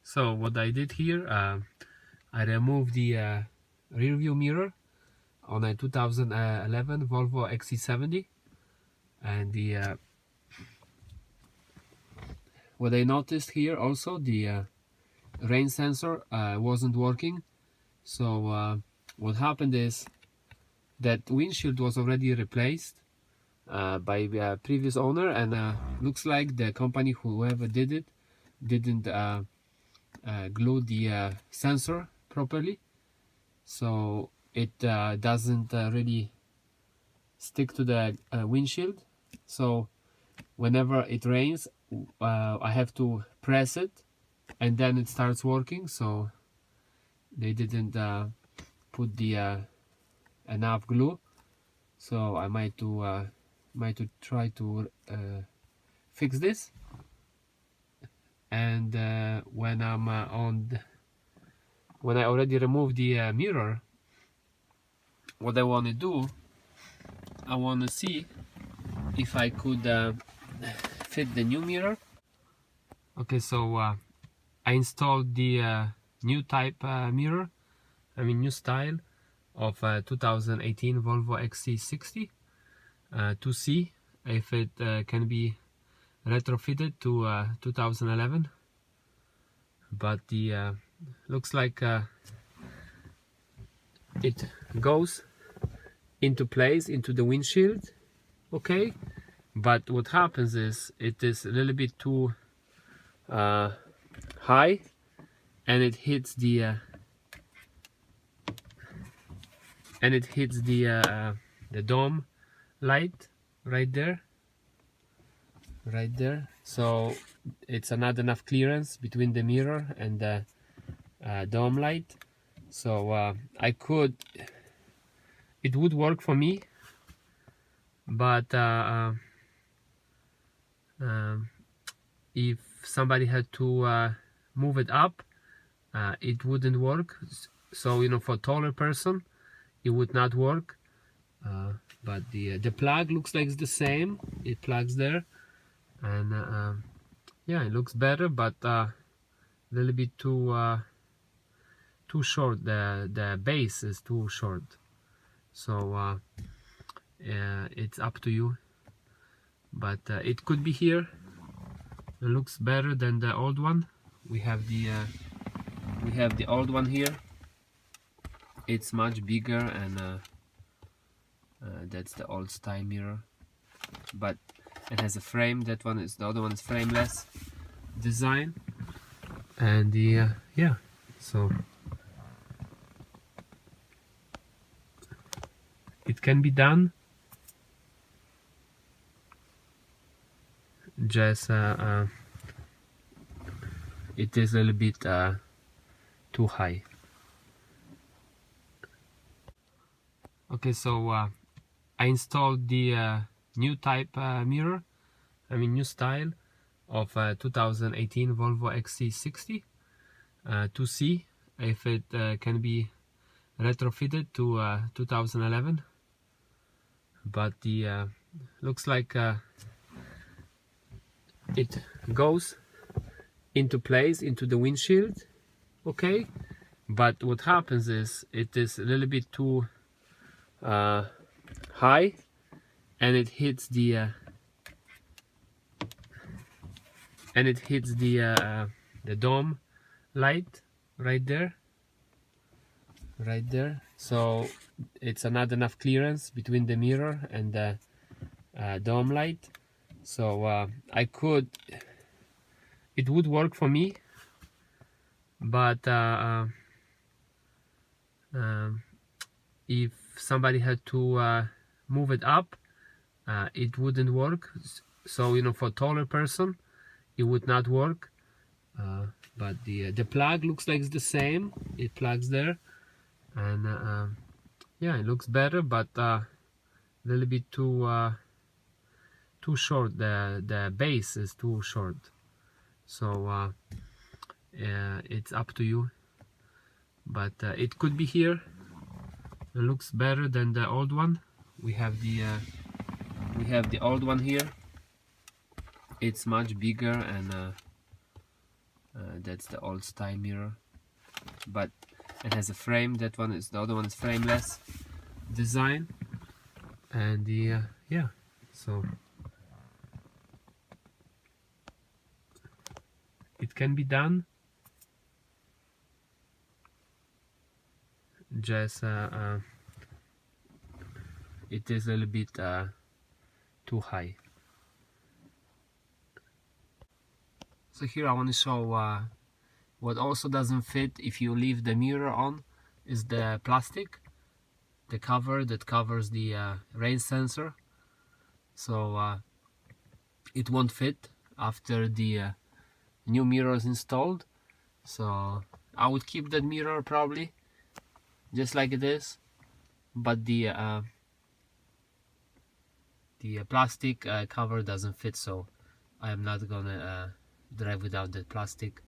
So what I did here, I removed the rear view mirror on a 2011 Volvo XC70, and what I noticed here also, the rain sensor wasn't working. So what happened is that windshield was already replaced by the previous owner, and looks like the company, whoever did it, didn't glue the sensor properly, so it doesn't really stick to the windshield. So whenever it rains, I have to press it and then it starts working. So they didn't put the enough glue, so I might to try to fix this. And when I'm when I already removed the mirror, what I want to do, I want to see if I could fit the new mirror. Okay, so I installed the new type mirror, new style of 2018 Volvo XC70 to see if it can be retrofitted to 2011, but the looks like it goes into place into the windshield, okay, but what happens is it is a little bit too high, and it hits the dome light right there, so it's not enough clearance between the mirror and the dome light. So it would work for me, but if somebody had to move it up, it wouldn't work. So for a taller person it would not work, but the plug looks like it's the same. It plugs there, and yeah, it looks better, but a little bit too short. The base is too short, so it's up to you, but it could be here. It looks better than the old one. We have the old one here. It's much bigger, and that's the old style mirror, but it has a frame. The other one is frameless design, and the yeah, so it can be done. Just it is a little bit too high. Okay, so I installed the new type mirror, new style of 2018 Volvo XC70 to see if it can be retrofitted to 2011, but the looks like it goes into place into the windshield, okay, but what happens is it is a little bit too high, and it hits the dome light right there, so it's not enough clearance between the mirror and the dome light. So it would work for me, but if somebody had to move it up, it wouldn't work. So for a taller person it would not work, but the plug looks like it's the same. It plugs there, and yeah, it looks better, but a little bit too short. The base is too short, so it's up to you, but it could be here. It looks better than the old one. We have the old one here. It's much bigger, and that's the old style mirror, but it has a frame. The other one is frameless design, and the yeah, so it can be done. Just it is a little bit too high. So here I want to show what also doesn't fit if you leave the mirror on is the plastic, the cover that covers the rain sensor. So it won't fit after the new mirror is installed. So I would keep that mirror probably just like it is, but the plastic cover doesn't fit, so I am not gonna drive without that plastic.